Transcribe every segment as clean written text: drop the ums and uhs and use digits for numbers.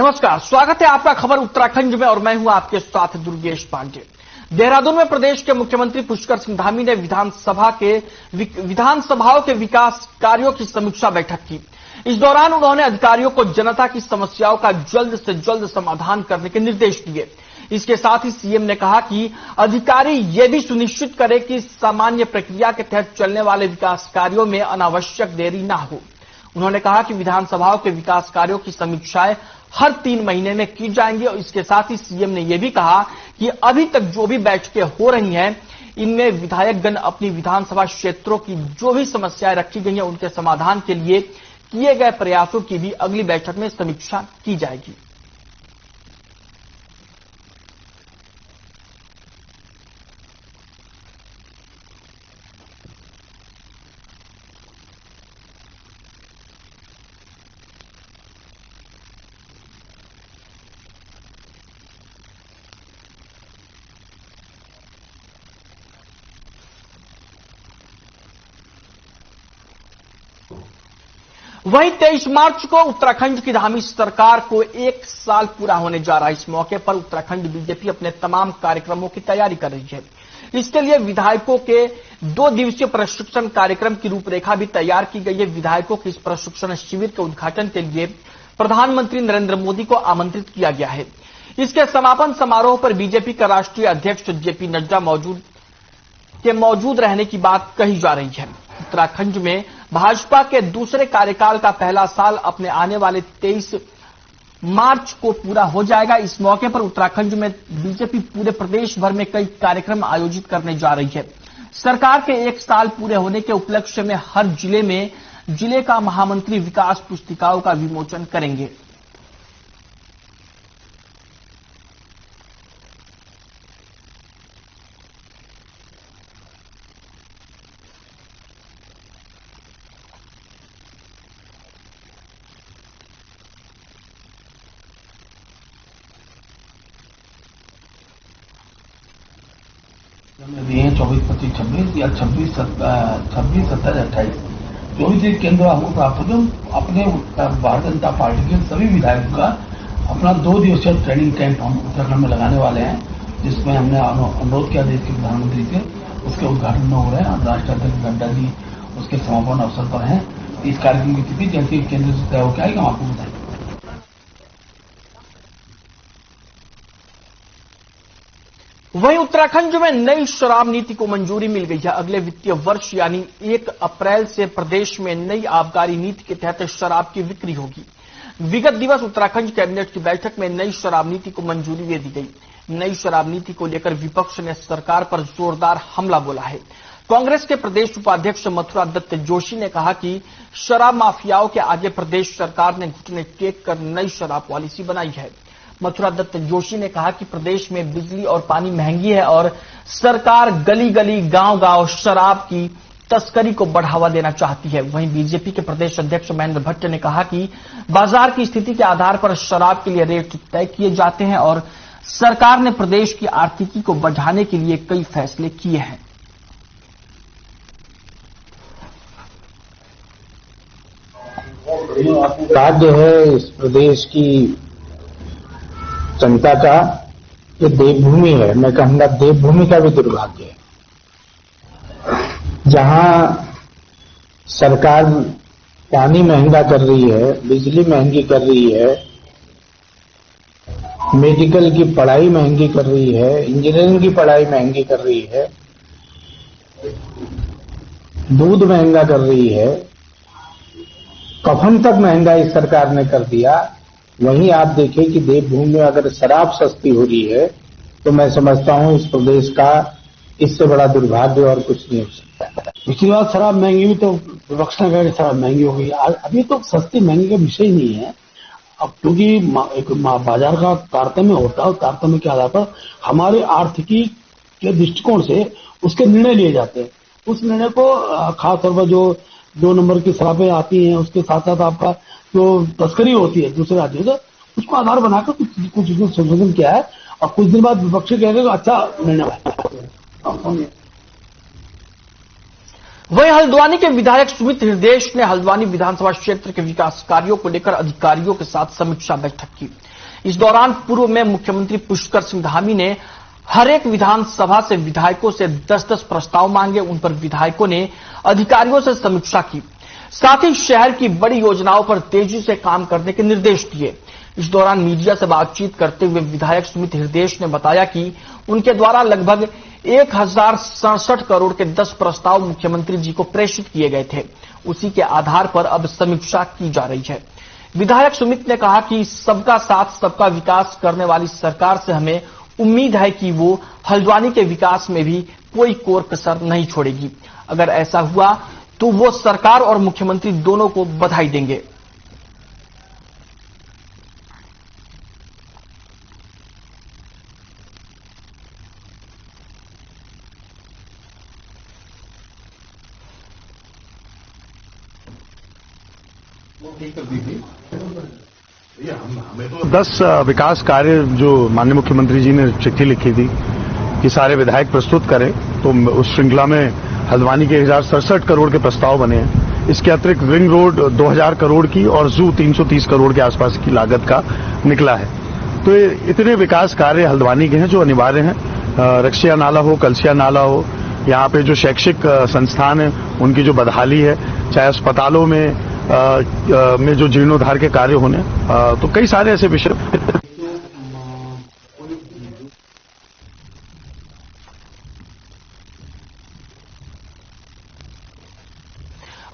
नमस्कार, स्वागत है आपका खबर उत्तराखंड में और मैं हूं आपके साथ दुर्गेश पांडे। देहरादून में प्रदेश के मुख्यमंत्री पुष्कर सिंह धामी ने विधानसभाओं के विकास कार्यों की समीक्षा बैठक की। इस दौरान उन्होंने अधिकारियों को जनता की समस्याओं का जल्द से जल्द समाधान करने के निर्देश दिए। इसके साथ ही सीएम ने कहा कि अधिकारी ये भी सुनिश्चित करें कि सामान्य प्रक्रिया के तहत चलने वाले विकास कार्यों में अनावश्यक देरी न हो। उन्होंने कहा कि विधानसभाओं के विकास कार्यों की समीक्षाएं हर 3 महीने में की जाएंगी और इसके साथ ही सीएम ने यह भी कहा कि अभी तक जो भी बैठकें हो रही हैं, इनमें विधायकगण अपनी विधानसभा क्षेत्रों की जो भी समस्याएं रखी गई हैं, उनके समाधान के लिए किए गए प्रयासों की भी अगली बैठक में समीक्षा की जाएगी। वहीं 23 मार्च को उत्तराखंड की धामी सरकार को 1 साल पूरा होने जा रहा है। इस मौके पर उत्तराखंड बीजेपी अपने तमाम कार्यक्रमों की तैयारी कर रही है। इसके लिए विधायकों के 2 दिवसीय प्रशिक्षण कार्यक्रम की रूपरेखा भी तैयार की गई है। विधायकों के इस प्रशिक्षण शिविर के उद्घाटन के लिए प्रधानमंत्री नरेंद्र मोदी को आमंत्रित किया गया है। इसके समापन समारोह पर बीजेपी का राष्ट्रीय अध्यक्ष जेपी नड्डा मौजूद रहने की बात कही जा रही है। उत्तराखंड में भाजपा के दूसरे कार्यकाल का पहला साल अपने आने वाले 23 मार्च को पूरा हो जाएगा। इस मौके पर उत्तराखंड में बीजेपी पूरे प्रदेश भर में कई कार्यक्रम आयोजित करने जा रही है। सरकार के 1 साल पूरे होने के उपलक्ष्य में हर जिले का महामंत्री विकास पुस्तिकाओं का विमोचन करेंगे। दिए 24, 25, 26 या 26, 27, 28 जो भी केंद्र हमको प्राप्त हो, अपने भारतीय जनता पार्टी के सभी विधायकों का अपना 2 दिवसीय ट्रेनिंग कैंप हम उत्तराखंड में लगाने वाले हैं, जिसमें हमने अनुरोध किया देश के प्रधानमंत्री से। उसके उद्घाटन में हो रहे हैं। राष्ट्रीय अध्यक्ष नड्डा जी उसके समापन अवसर पर हैं। इस कार्यक्रम की तिथि जैसे केंद्र से तय होकर आएगा, हम आपको बताएंगे। वहीं उत्तराखंड में नई शराब नीति को मंजूरी मिल गई है। अगले वित्तीय वर्ष यानी 1 अप्रैल से प्रदेश में नई आबकारी नीति के तहत शराब की बिक्री होगी। विगत दिवस उत्तराखंड कैबिनेट की बैठक में नई शराब नीति को मंजूरी दे दी गई। नई शराब नीति को लेकर विपक्ष ने सरकार पर जोरदार हमला बोला है। कांग्रेस के प्रदेश उपाध्यक्ष मथुरा दत्त जोशी ने कहा कि शराब माफियाओं के आगे प्रदेश सरकार ने घुटने टेक कर नई शराब पॉलिसी बनाई है। मथुरा दत्त जोशी ने कहा कि प्रदेश में बिजली और पानी महंगी है और सरकार गली गली गांव-गांव शराब की तस्करी को बढ़ावा देना चाहती है। वहीं बीजेपी के प्रदेश अध्यक्ष महेंद्र भट्ट ने कहा कि बाजार की स्थिति के आधार पर शराब के लिए रेट तय किए जाते हैं और सरकार ने प्रदेश की आर्थिकी को बढ़ाने के लिए कई फैसले किए हैं। राज्य है इस प्रदेश की जनता का, ये देवभूमि है। मैं कहूंगा देवभूमि का भी दुर्भाग्य है, जहां सरकार पानी महंगा कर रही है, बिजली महंगी कर रही है, मेडिकल की पढ़ाई महंगी कर रही है, इंजीनियरिंग की पढ़ाई महंगी कर रही है, दूध महंगा कर रही है, कफन तक महंगा इस सरकार ने कर दिया। वहीं आप देखें कि देवभूमि में अगर शराब सस्ती हो रही है तो मैं समझता हूं इस प्रदेश का इससे बड़ा दुर्भाग्य और कुछ नहीं हो सकता। पिछली बार शराब महंगी हुई तो विपक्ष ने कहा कि शराब महंगी हो गई। अभी तो सस्ती महंगी का विषय ही नहीं है। अब क्योंकि एक बाजार का तारतम्य होता है, तारतम्य के आधार पर हमारे आर्थिकी के दृष्टिकोण से उसके निर्णय लिए जाते हैं। उस निर्णय को खासतौर पर जो 2 नंबर की शराबें आती हैं, उसके साथ साथ आपका जो तस्करी होती है दूसरे राज्यों से, उसको आधार बनाकर कुछ संशोधन किया है और कुछ दिन बाद विपक्ष कहेगा अच्छा निर्णय। वहीं हल्द्वानी के विधायक सुमित हृदयेश ने हल्द्वानी विधानसभा क्षेत्र के विकास कार्यों को लेकर अधिकारियों के साथ समीक्षा बैठक की। इस दौरान पूर्व में मुख्यमंत्री पुष्कर सिंह धामी ने हर एक विधानसभा से विधायकों से 10-10 प्रस्ताव मांगे। उन पर विधायकों ने अधिकारियों से समीक्षा की, साथ ही शहर की बड़ी योजनाओं पर तेजी से काम करने के निर्देश दिए। इस दौरान मीडिया से बातचीत करते हुए विधायक सुमित हृदेश ने बताया कि उनके द्वारा लगभग 1067 करोड़ के 10 प्रस्ताव मुख्यमंत्री जी को प्रेषित किए गए थे। उसी के आधार पर अब समीक्षा की जा रही है। विधायक सुमित ने कहा कि सबका साथ सबका विकास करने वाली सरकार से हमें उम्मीद है कि वो हल्द्वानी के विकास में भी कोई कोर कसर नहीं छोड़ेगी। अगर ऐसा हुआ तो वो सरकार और मुख्यमंत्री दोनों को बधाई देंगे। तो 10 विकास कार्य जो माननीय मुख्यमंत्री जी ने चिट्ठी लिखी थी कि सारे विधायक प्रस्तुत करें, तो उस श्रृंखला में हल्द्वानी के 1067 करोड़ के प्रस्ताव बने हैं। इसके अतिरिक्त रिंग रोड 2000 करोड़ की और जू 330 करोड़ के आसपास की लागत का निकला है। तो इतने विकास कार्य हल्द्वानी के हैं जो अनिवार्य हैं। रक्षिया नाला हो, कलसिया नाला हो, यहाँ पे जो शैक्षिक संस्थान है उनकी जो बदहाली है, चाहे अस्पतालों में जो जीर्णोद्धार के कार्य होने, तो कई सारे ऐसे विषय।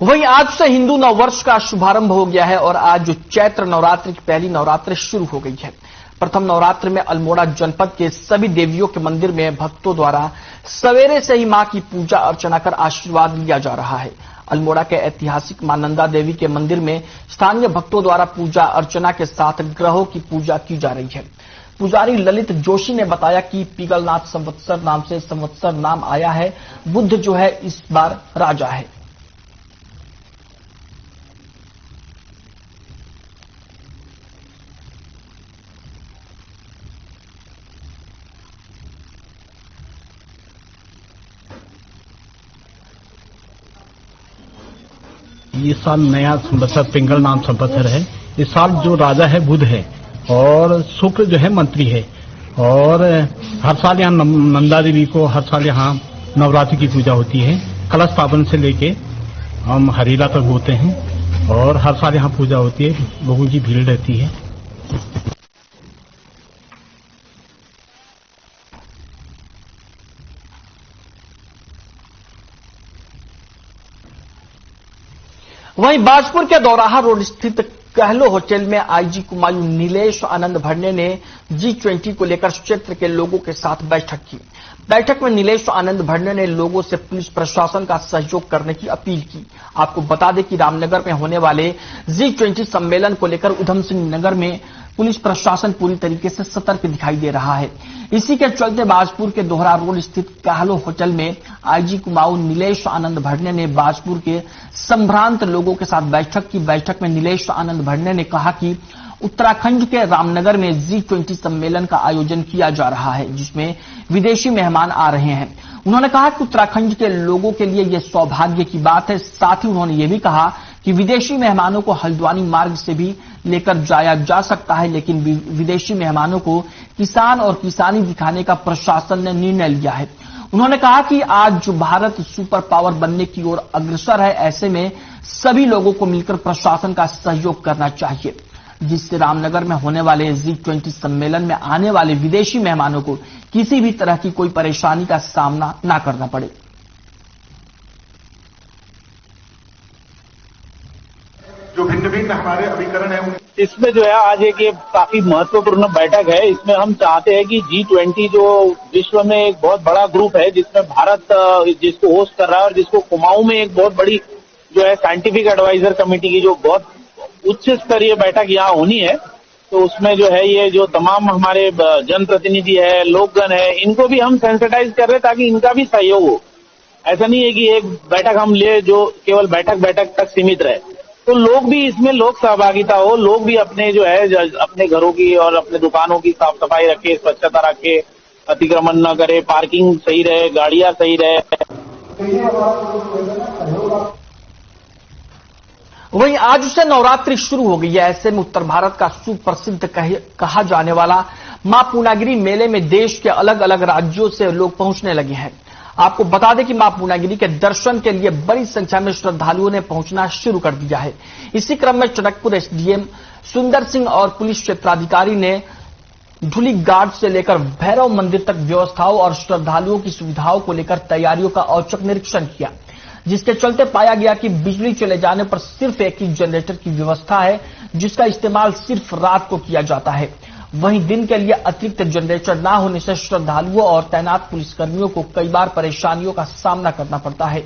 वहीं आज से हिंदू नववर्ष का शुभारंभ हो गया है और आज जो चैत्र नवरात्रि की पहली नवरात्रि शुरू हो गई है। प्रथम नवरात्र में अल्मोड़ा जनपद के सभी देवियों के मंदिर में भक्तों द्वारा सवेरे से ही मां की पूजा अर्चना कर आशीर्वाद लिया जा रहा है। अल्मोड़ा के ऐतिहासिक मां नंदा देवी के मंदिर में स्थानीय भक्तों द्वारा पूजा अर्चना के साथ ग्रहों की पूजा की जा रही है। पुजारी ललित जोशी ने बताया कि पिगलनाथ संवत्सर नाम से संवत्सर नाम आया है। बुद्ध जो है इस बार राजा है। ये साल नया संवत्सर पिंगल नाम संवत्सर है। इस साल जो राजा है बुध है और शुक्र जो है मंत्री है। और हर साल यहाँ नंदा देवी को हर साल यहाँ नवरात्रि की पूजा होती है। कलश स्थापन से लेके हम हरीला तक होते हैं और हर साल यहाँ पूजा होती है। लोगों की भीड़ रहती है। वहीं बाजपुर के दौराहा रोड स्थित कहलो होटल में आईजी कुमायूं नीलेश आनंद भड़ने ने G20 को लेकर क्षेत्र के लोगों के साथ बैठक की। बैठक में नीलेश आनंद भड़ने ने लोगों से पुलिस प्रशासन का सहयोग करने की अपील की। आपको बता दें कि रामनगर में होने वाले G20 सम्मेलन को लेकर उधम सिंह नगर में पुलिस प्रशासन पूरी तरीके से सतर्क दिखाई दे रहा है। इसी के चलते बाजपुर के दोहरा रोड स्थित कहलो होटल में आईजी कुमाऊं नीलेश आनंद भड़ने ने बाजपुर के संभ्रांत लोगों के साथ बैठक की। बैठक में नीलेश आनंद भड़ने ने कहा कि उत्तराखंड के रामनगर में G20 सम्मेलन का आयोजन किया जा रहा है, जिसमें विदेशी मेहमान आ रहे हैं। उन्होंने कहा कि उत्तराखंड के लोगों के लिए यह सौभाग्य की बात है। साथ ही उन्होंने ये भी कहा कि विदेशी मेहमानों को हल्द्वानी मार्ग से भी लेकर जाया जा सकता है, लेकिन विदेशी मेहमानों को किसान और किसानी दिखाने का प्रशासन ने निर्णय लिया है। उन्होंने कहा कि आज जो भारत सुपर पावर बनने की ओर अग्रसर है, ऐसे में सभी लोगों को मिलकर प्रशासन का सहयोग करना चाहिए, जिससे रामनगर में होने वाले G20 सम्मेलन में आने वाले विदेशी मेहमानों को किसी भी तरह की कोई परेशानी का सामना न करना पड़े। जो भिन्न भिन्न हमारे अभिकरण है इसमें जो है आज एक ये काफी महत्वपूर्ण बैठक है। इसमें हम चाहते हैं कि G20 जो विश्व में एक बहुत बड़ा ग्रुप है, जिसमें भारत जिसको होस्ट कर रहा है और जिसको कुमाऊं में एक बहुत बड़ी जो है साइंटिफिक एडवाइजर कमेटी की जो बहुत उच्च स्तरीय बैठक यहाँ होनी है, तो उसमें जो है ये जो तमाम हमारे जनप्रतिनिधि है, लोकगण है, इनको भी हम सेंसिटाइज कर रहे हैं ताकि इनका भी सहयोग हो। ऐसा नहीं है कि एक बैठक हम ले जो केवल बैठक तक सीमित रहे, तो लोग भी इसमें लोक सहभागिता हो। लोग भी अपने जो है अपने घरों की और अपने दुकानों की साफ सफाई रखे, स्वच्छता रखे, अतिक्रमण न करे, पार्किंग सही रहे, गाड़ियां सही रहे। वहीं आज से नवरात्रि शुरू हो गई है। ऐसे में उत्तर भारत का सुप्रसिद्ध कहा जाने वाला मां पूर्णागिरी मेले में देश के अलग अलग राज्यों से लोग पहुंचने लगे हैं। आपको बता दें कि मां पूर्णागिरी के दर्शन के लिए बड़ी संख्या में श्रद्धालुओं ने पहुंचना शुरू कर दिया है। इसी क्रम में टनकपुर एसडीएम सुंदर सिंह और पुलिस क्षेत्राधिकारी ने धुली घाट से लेकर भैरव मंदिर तक व्यवस्थाओं और श्रद्धालुओं की सुविधाओं को लेकर तैयारियों का औचक निरीक्षण किया, जिसके चलते पाया गया कि बिजली चले जाने पर सिर्फ एक ही जनरेटर की व्यवस्था है, जिसका इस्तेमाल सिर्फ रात को किया जाता है। वहीं दिन के लिए अतिरिक्त जनरेटर न होने से श्रद्धालुओं और तैनात पुलिसकर्मियों को कई बार परेशानियों का सामना करना पड़ता है,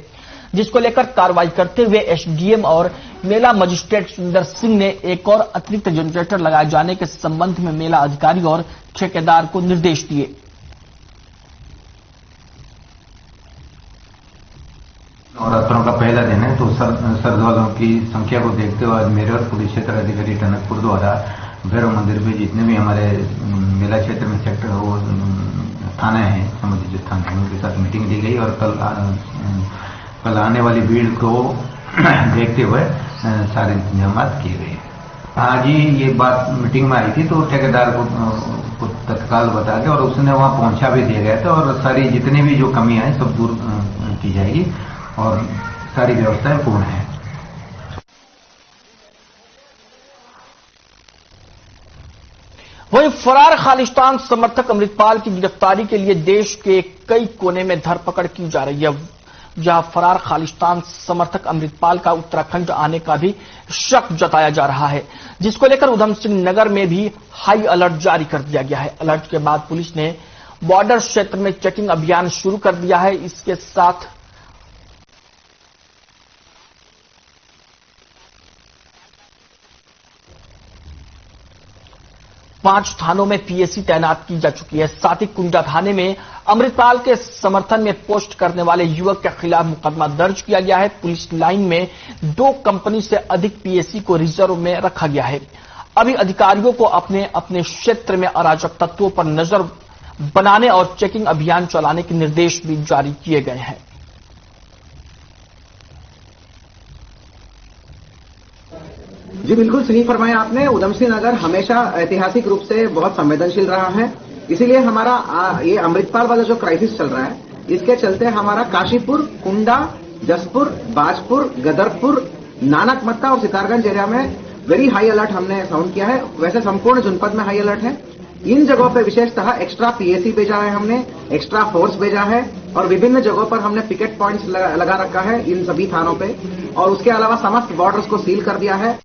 जिसको लेकर कार्रवाई करते हुए एसडीएम और मेला मजिस्ट्रेट सुंदर सिंह ने एक और अतिरिक्त जनरेटर लगाए जाने के संबंध में मेला अधिकारी और ठेकेदार को निर्देश दिए। नवरात्रों का पहला दिन है, तो श्रद्धालुओं की संख्या को देखते हुए मेरे और पुलिस क्षेत्र अधिकारी टनकपुर द्वारा भैरव मंदिर में जितने भी हमारे मेला क्षेत्र में सेक्टर वो थाने हैं, संबंधित थाने हैं, उनके साथ मीटिंग ली गई और कल आने वाली भीड़ को देखते हुए सारे इंतजाम किए गए। आज ही ये बात मीटिंग में आई थी, तो ठेकेदार को तत्काल बता के और उसने वहां पहुंचा भी दिया गया था और सारी जितनी भी जो कमियां हैं सब दूर की जाएगी और सारी व्यवस्थाएं पूर्ण है। वहीं फरार खालिस्तान समर्थक अमृतपाल की गिरफ्तारी के लिए देश के कई कोने में धरपकड़ की जा रही है, जहां फरार खालिस्तान समर्थक अमृतपाल का उत्तराखंड आने का भी शक जताया जा रहा है, जिसको लेकर उधम सिंह नगर में भी हाई अलर्ट जारी कर दिया गया है। अलर्ट के बाद पुलिस ने बॉर्डर क्षेत्र में चेकिंग अभियान शुरू कर दिया है। इसके साथ पांच थानों में पीएसी तैनात की जा चुकी है। साथ ही कुंडा थाने में अमृतपाल के समर्थन में पोस्ट करने वाले युवक के खिलाफ मुकदमा दर्ज किया गया है। पुलिस लाइन में 2 कंपनी से अधिक पीएसी को रिजर्व में रखा गया है। अभी अधिकारियों को अपने अपने क्षेत्र में अराजक तत्वों पर नजर बनाने और चेकिंग अभियान चलाने के निर्देश भी जारी किए गए हैं। जी बिल्कुल सही फरमाया आपने। उधम सिंह नगर हमेशा ऐतिहासिक रूप से बहुत संवेदनशील रहा है, इसीलिए हमारा ये अमृतपाल वाला जो क्राइसिस चल रहा है, इसके चलते हमारा काशीपुर, कुंडा, जसपुर, बाजपुर, गदरपुर, नानकमत्ता और सितारगंज एरिया में वेरी हाई अलर्ट हमने साउंड किया है। वैसे संपूर्ण जनपद में हाई अलर्ट है। इन जगहों पर विशेषतः एक्स्ट्रा पीएसी भेजा है हमने, एक्स्ट्रा फोर्स भेजा है और विभिन्न जगहों पर हमने पिकेट पॉइंट्स लगा रखा है इन सभी थानों पे, और उसके अलावा समस्त बॉर्डर्स को सील कर दिया है।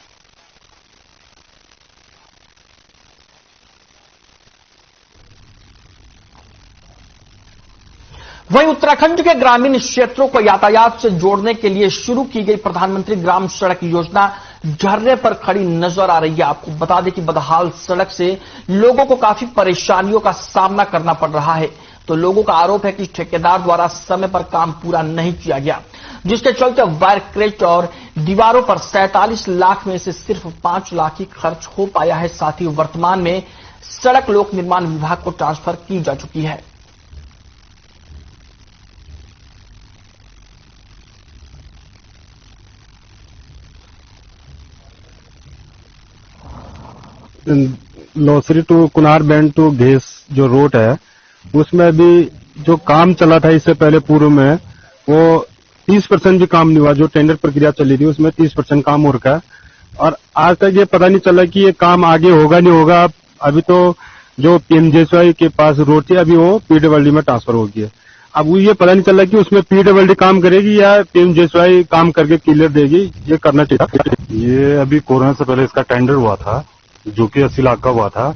वहीं उत्तराखंड के ग्रामीण क्षेत्रों को यातायात से जोड़ने के लिए शुरू की गई प्रधानमंत्री ग्राम सड़क योजना ढर्रे पर खड़ी नजर आ रही है। आपको बता दें कि बदहाल सड़क से लोगों को काफी परेशानियों का सामना करना पड़ रहा है। तो लोगों का आरोप है कि ठेकेदार द्वारा समय पर काम पूरा नहीं किया गया, जिसके चलते वायर क्रेच और दीवारों पर 47 लाख में से सिर्फ 5 लाख ही खर्च हो पाया है। साथ ही वर्तमान में सड़क लोक निर्माण विभाग को ट्रांसफर की जा चुकी है। लौसरी टू कुनार बैंड टू घेस जो रोड है, उसमें भी जो काम चला था इससे पहले पूर्व में, वो 30% भी काम नहीं हुआ। जो टेंडर प्रक्रिया चली थी उसमें 30% काम हो रखा है और आज तक ये पता नहीं चला कि ये काम आगे होगा नहीं होगा। अभी तो जो पीएमजेएसवाई के पास रोड थी, अभी वो पीडब्ल्यूडी में ट्रांसफर हो गई है। अब वो ये पता नहीं चला कि उसमें पीडब्ल्यूडी काम करेगी या पीएमजेएसवाई काम करके क्लियर देगी। ये करना चाहिए। ये अभी कोरोना से पहले इसका टेंडर हुआ था जो कि 80 लाख का हुआ था।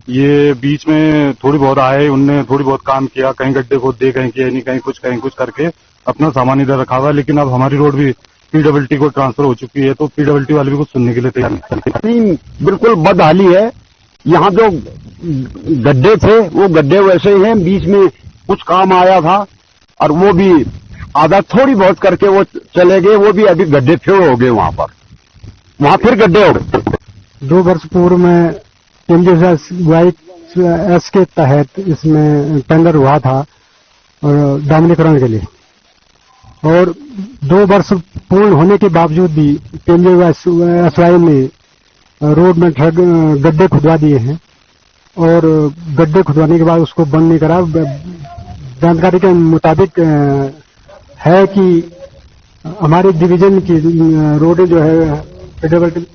ये बीच में थोड़ी बहुत आए, उनने थोड़ी बहुत काम किया, कहीं गड्ढे खोद दिए, कहीं किया नहीं, कहीं कुछ करके अपना सामान इधर रखा हुआ। लेकिन अब हमारी रोड भी पीडब्ल्यूडी को ट्रांसफर हो चुकी है, तो पीडब्ल्यूडी वाले भी कुछ सुनने के लिए तैयार नहीं। बिल्कुल बदहाली है। यहाँ जो गड्ढे थे वो गड्ढे वैसे ही हैं, बीच में कुछ काम आया था और वो भी आधा थोड़ी बहुत करके वो चले गए। वो भी अभी गड्ढे फिर हो गए, वहां फिर गड्ढे हो गए। 2 वर्ष पूर्व में पीएमजेएसवाई के तहत इसमें टेंडर हुआ था और डामनीकरण के लिए, और 2 वर्ष पूर्ण होने के बावजूद भी केंद्रीय एसवाई ने रोड में गड्ढे खुदवा दिए हैं और गड्ढे खुदवाने के बाद उसको बंद नहीं करा। जानकारी के मुताबिक है कि हमारे डिवीजन की रोडें जो है फेडरल।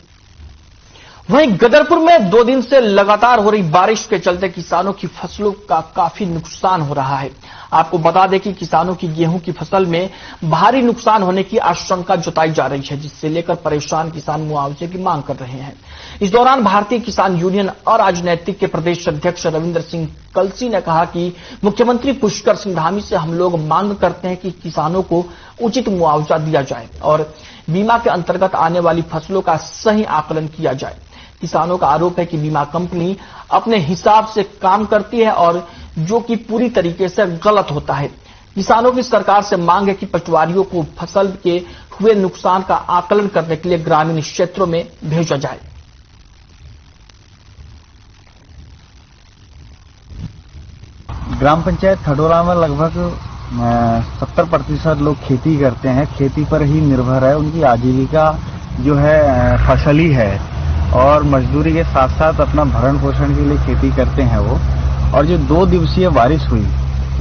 वहीं गदरपुर में 2 दिन से लगातार हो रही बारिश के चलते किसानों की फसलों का काफी नुकसान हो रहा है। आपको बता दें कि किसानों की गेहूं की फसल में भारी नुकसान होने की आशंका जताई जा रही है, जिससे लेकर परेशान किसान मुआवजे की मांग कर रहे हैं। इस दौरान भारतीय किसान यूनियन अराजनैतिक के प्रदेश अध्यक्ष रविंद्र सिंह कलसी ने कहा कि मुख्यमंत्री पुष्कर सिंह धामी से हम लोग मांग करते हैं कि किसानों को उचित मुआवजा दिया जाए और बीमा के अंतर्गत आने वाली फसलों का सही आकलन किया जाए। किसानों का आरोप है कि बीमा कंपनी अपने हिसाब से काम करती है और जो कि पूरी तरीके से गलत होता है। किसानों की सरकार से मांग है कि पटवारियों को फसल के हुए नुकसान का आकलन करने के लिए ग्रामीण क्षेत्रों में भेजा जाए। ग्राम पंचायत खडोरा में लगभग 70% लोग खेती करते हैं, खेती पर ही निर्भर है। उनकी आजीविका जो है फसल ही है और मजदूरी के साथ साथ अपना भरण पोषण के लिए खेती करते हैं वो। और जो 2 दिवसीय बारिश हुई,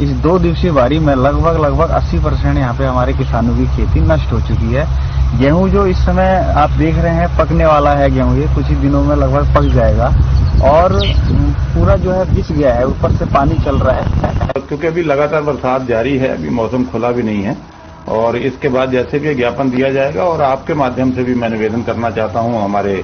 इस 2 दिवसीय बारिश में लगभग 80% यहाँ पे हमारे किसानों की खेती नष्ट हो चुकी है। गेहूं जो इस समय आप देख रहे हैं पकने वाला है गेहूं, ये कुछ ही दिनों में लगभग पक जाएगा और पूरा जो है बिछ गया है, ऊपर से पानी चल रहा है। क्योंकि अभी लगातार बरसात जारी है, अभी मौसम खुला भी नहीं है और इसके बाद जैसे भी ज्ञापन दिया जाएगा और आपके माध्यम से भी मैं निवेदन करना चाहता हूं हमारे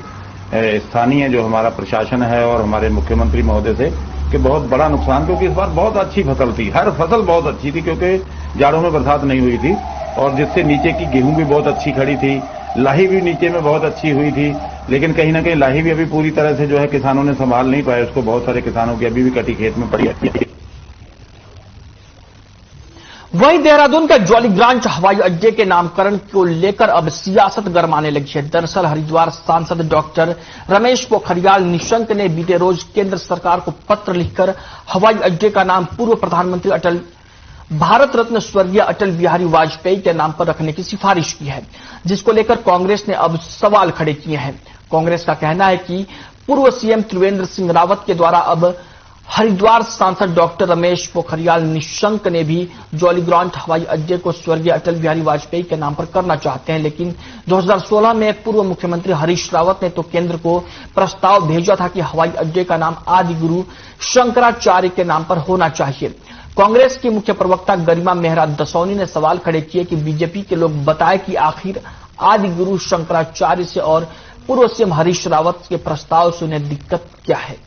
स्थानीय जो हमारा प्रशासन है और हमारे मुख्यमंत्री महोदय से कि बहुत बड़ा नुकसान, क्योंकि इस बार बहुत अच्छी फसल थी, हर फसल बहुत अच्छी थी क्योंकि जाड़ों में बरसात नहीं हुई थी और जिससे नीचे की गेहूं भी बहुत अच्छी खड़ी थी, लाही भी नीचे में बहुत अच्छी हुई थी, लेकिन कहीं ना कहीं लाही भी अभी पूरी तरह से जो है किसानों ने संभाल नहीं पाए उसको। बहुत सारे किसानों की अभी भी कटी खेत में पड़ी है। वहीं देहरादून के जॉलीग्रांट हवाई अड्डे के नामकरण को लेकर अब सियासत गरमाने लगी है। दरअसल हरिद्वार सांसद डॉक्टर रमेश पोखरियाल निशंक ने बीते रोज केंद्र सरकार को पत्र लिखकर हवाई अड्डे का नाम पूर्व प्रधानमंत्री भारत रत्न स्वर्गीय अटल बिहारी वाजपेयी के नाम पर रखने की सिफारिश की है, जिसको लेकर कांग्रेस ने अब सवाल खड़े किए हैं। कांग्रेस का कहना है कि पूर्व सीएम त्रिवेंद्र सिंह रावत के द्वारा अब हरिद्वार सांसद डॉक्टर रमेश पोखरियाल निशंक ने भी जॉलीग्रांट हवाई अड्डे को स्वर्गीय अटल बिहारी वाजपेयी के नाम पर करना चाहते हैं, लेकिन 2016 में पूर्व मुख्यमंत्री हरीश रावत ने तो केंद्र को प्रस्ताव भेजा था कि हवाई अड्डे का नाम आदि गुरु शंकराचार्य के नाम पर होना चाहिए। कांग्रेस की मुख्य प्रवक्ता गरिमा मेहरा दसौनी ने सवाल खड़े किए कि बीजेपी के लोग बताए कि आखिर आदि गुरु शंकराचार्य से और पूर्व सीएम हरीश रावत के प्रस्ताव से उन्हें दिक्कत क्या है।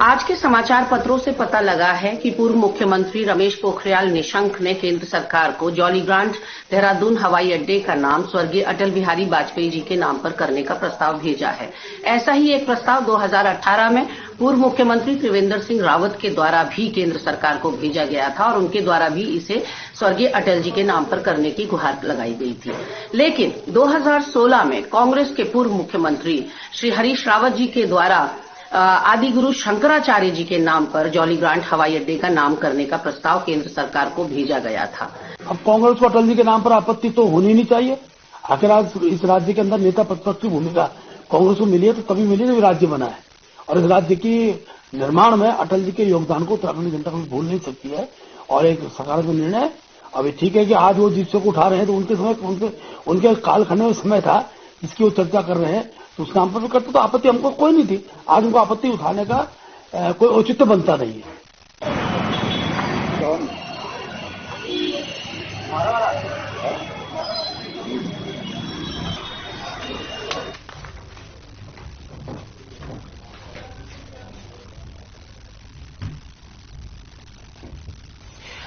आज के समाचार पत्रों से पता लगा है कि पूर्व मुख्यमंत्री रमेश पोखरियाल निशंक ने केंद्र सरकार को जॉलीग्रांट देहरादून हवाई अड्डे का नाम स्वर्गीय अटल बिहारी वाजपेयी जी के नाम पर करने का प्रस्ताव भेजा है। ऐसा ही एक प्रस्ताव 2018 में पूर्व मुख्यमंत्री त्रिवेंद्र सिंह रावत के द्वारा भी केंद्र सरकार को भेजा गया था और उनके द्वारा भी इसे स्वर्गीय अटल जी के नाम पर करने की गुहार लगाई गई थी। लेकिन 2016 में कांग्रेस के पूर्व मुख्यमंत्री श्री हरीश रावत जी के द्वारा आदि गुरु शंकराचार्य जी के नाम पर जॉलीग्रांट हवाई अड्डे का नाम करने का प्रस्ताव केंद्र सरकार को भेजा गया था। अब कांग्रेस को अटल जी के नाम पर आपत्ति तो होनी नहीं चाहिए। आखिर आज इस राज्य के अंदर नेता प्रतिपक्ष की भूमिका कांग्रेस को मिली है तो तभी मिली जब राज्य बना है और इस राज्य की निर्माण में अटल जी के योगदान को उत्तराखंड जनता कभी भूल नहीं सकती है और एक सकारात्मक निर्णय। अभी ठीक है कि आज वो जिस को उठा रहे हैं तो उनके समय उनके कालखंड में समय था इसकी वो चर्चा कर रहे हैं तो उस नाम पर भी करते तो आपत्ति हमको कोई नहीं थी। आज उनको आपत्ति उठाने का कोई औचित्य बनता नहीं है।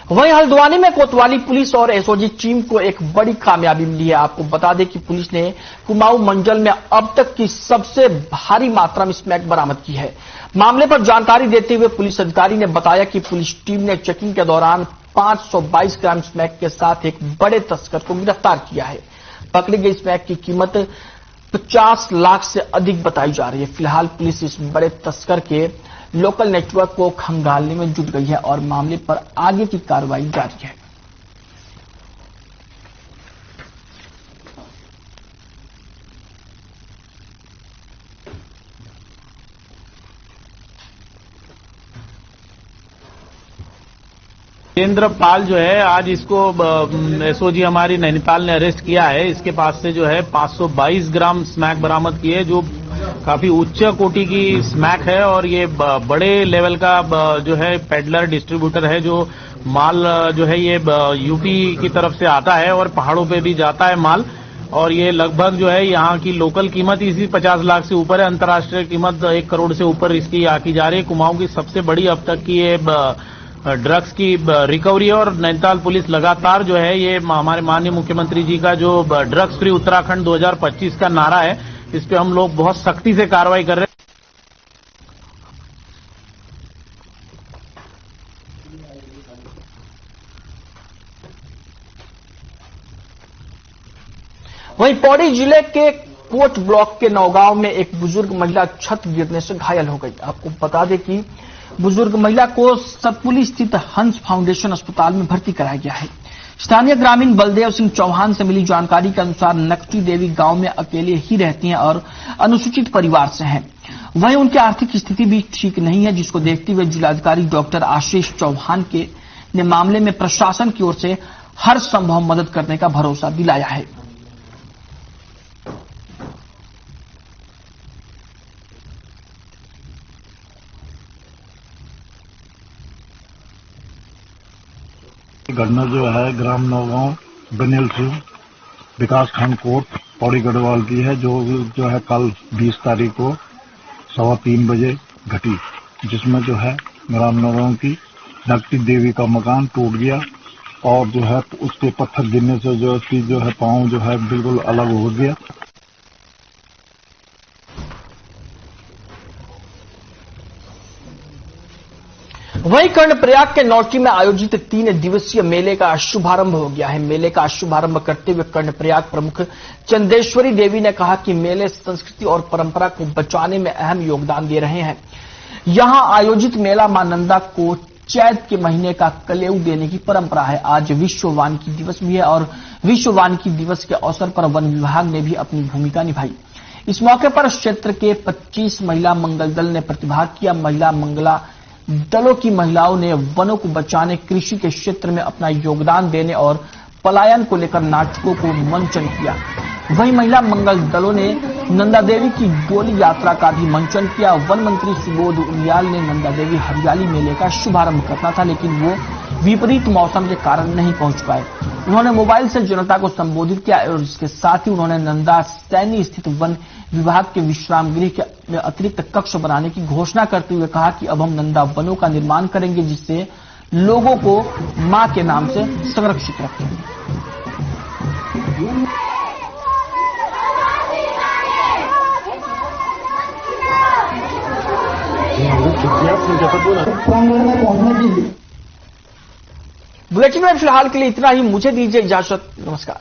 वहीं हल्द्वानी में कोतवाली पुलिस और एसओजी टीम को एक बड़ी कामयाबी मिली है। आपको बता दें कि पुलिस ने कुमाऊं मंडल में अब तक की सबसे भारी मात्रा में स्मैक बरामद की है। मामले पर जानकारी देते हुए पुलिस अधिकारी ने बताया कि पुलिस टीम ने चेकिंग के दौरान 522 ग्राम स्मैक के साथ एक बड़े तस्कर को गिरफ्तार किया है। पकड़ी गई स्मैक की कीमत 50 लाख से अधिक बताई जा रही है। फिलहाल पुलिस इस बड़े तस्कर के लोकल नेटवर्क को खंगालने में जुट गई है और मामले पर आगे की कार्रवाई जारी है। जितेंद्र पाल जो है आज इसको एसओजी हमारी नैनीताल ने अरेस्ट किया है। इसके पास से जो है 522 ग्राम स्मैक बरामद की है, जो काफी उच्च कोटि की स्मैक है और ये बड़े लेवल का जो है पेडलर डिस्ट्रीब्यूटर है, जो माल जो है ये यूपी की तरफ से आता है और पहाड़ों पे भी जाता है माल। और ये लगभग जो है यहाँ की लोकल कीमत इसी 50 लाख से ऊपर है, अंतर्राष्ट्रीय कीमत 1 करोड़ से ऊपर इसकी आकी जा रही है। कुमाऊं की सबसे बड़ी अब तक की ये ड्रग्स की रिकवरी है और नैनीताल पुलिस लगातार जो है ये हमारे माननीय मुख्यमंत्री जी का जो ड्रग्स फ्री उत्तराखंड 2025 का नारा है, इस पे हम लोग बहुत सख्ती से कार्रवाई कर रहे हैं। वहीं पौड़ी जिले के कोट ब्लॉक के नौगांव में एक बुजुर्ग महिला छत गिरने से घायल हो गई। आपको बता दें कि बुजुर्ग महिला को सतपुली स्थित हंस फाउंडेशन अस्पताल में भर्ती कराया गया है। स्थानीय ग्रामीण बलदेव सिंह चौहान से मिली जानकारी के अनुसार नकटी देवी गांव में अकेले ही रहती हैं और अनुसूचित परिवार से हैं। वहीं उनकी आर्थिक स्थिति भी ठीक नहीं है, जिसको देखते हुए जिलाधिकारी डॉक्टर आशीष चौहान ने मामले में प्रशासन की ओर से हर संभव मदद करने का भरोसा दिलाया है। घटना जो है ग्राम नौगांव बनेल सिंह विकास खंड कोट पौड़ी गढ़वाल की है, जो है कल 20 तारीख को 3:15 बजे घटी, जिसमें जो है ग्राम नौगांव की नकटी देवी का मकान टूट गया और जो है उसके पत्थर गिरने से जो है पांव जो है बिल्कुल अलग हो गया। वहीं कर्णप्रयाग के नौटी में आयोजित 3 दिवसीय मेले का शुभारंभ हो गया है। मेले का शुभारंभ करते हुए कर्णप्रयाग प्रमुख चंदेश्वरी देवी ने कहा कि मेले संस्कृति और परंपरा को बचाने में अहम योगदान दे रहे हैं। यहां आयोजित मेला मां नंदा को चैत के महीने का कलेऊ देने की परंपरा है। आज विश्व वानिकी दिवस भी है और विश्व वानिकी दिवस के अवसर पर वन विभाग ने भी अपनी भूमिका निभाई। इस मौके पर क्षेत्र के 25 महिला मंगल दल ने प्रतिभाग किया। महिला मंगला दलों की महिलाओं ने वनों को बचाने, कृषि के क्षेत्र में अपना योगदान देने और पलायन को लेकर नाटकों को मंचन किया। वहीं महिला मंगल दलों ने नंदा देवी की डोली यात्रा का भी मंचन किया। वन मंत्री सुबोध उनियाल ने नंदा देवी हरियाली मेले का शुभारंभ करना था, लेकिन वो विपरीत मौसम के कारण नहीं पहुंच पाए। उन्होंने मोबाइल से जनता को संबोधित किया और इसके साथ ही उन्होंने नंदा सैनी स्थित वन विभाग के विश्राम गृह में अतिरिक्त कक्ष बनाने की घोषणा करते हुए कहा कि अब हम नंदा वनों का निर्माण करेंगे, जिससे लोगों को मां के नाम से संरक्षित रखेंगे। बुलेटिन में फिलहाल के लिए इतना ही। मुझे दीजिए इजाजत। नमस्कार।